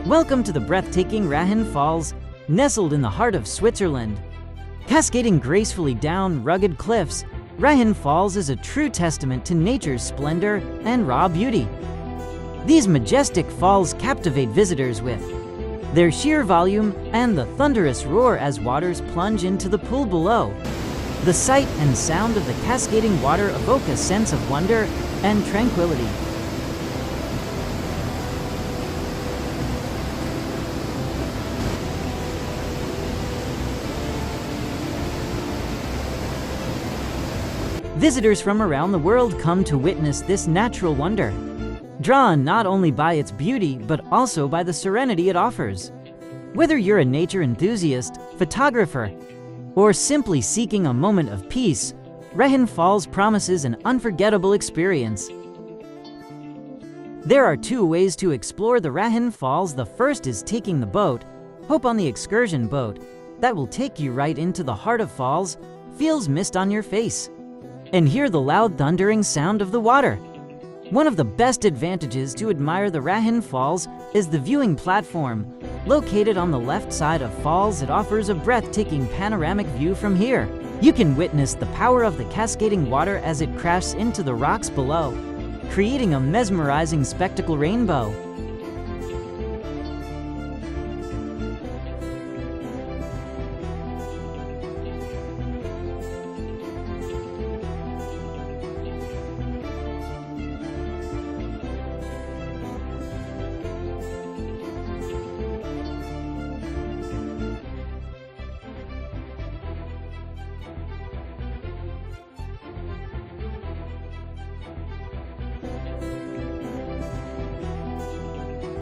Welcome to the breathtaking Rhine Falls, nestled in the heart of Switzerland. Cascading gracefully down rugged cliffs, Rhine Falls is a true testament to nature's splendor and raw beauty. These majestic falls captivate visitors with their sheer volume and the thunderous roar as waters plunge into the pool below. The sight and sound of the cascading water evoke a sense of wonder and tranquility. Visitors from around the world come to witness this natural wonder, drawn not only by its beauty but also by the serenity it offers. Whether you're a nature enthusiast, photographer, or simply seeking a moment of peace, Rhine Falls promises an unforgettable experience. There are two ways to explore the Rhine Falls. The first is taking the boat. Hop on the excursion boat that will take you right into the heart of falls, feels mist on your face, and hear the loud thundering sound of the water. One of the best advantages to admire the Rhine Falls is the viewing platform. Located on the left side of falls, it offers a breathtaking panoramic view from here. You can witness the power of the cascading water as it crashes into the rocks below, creating a mesmerizing spectacle rainbow.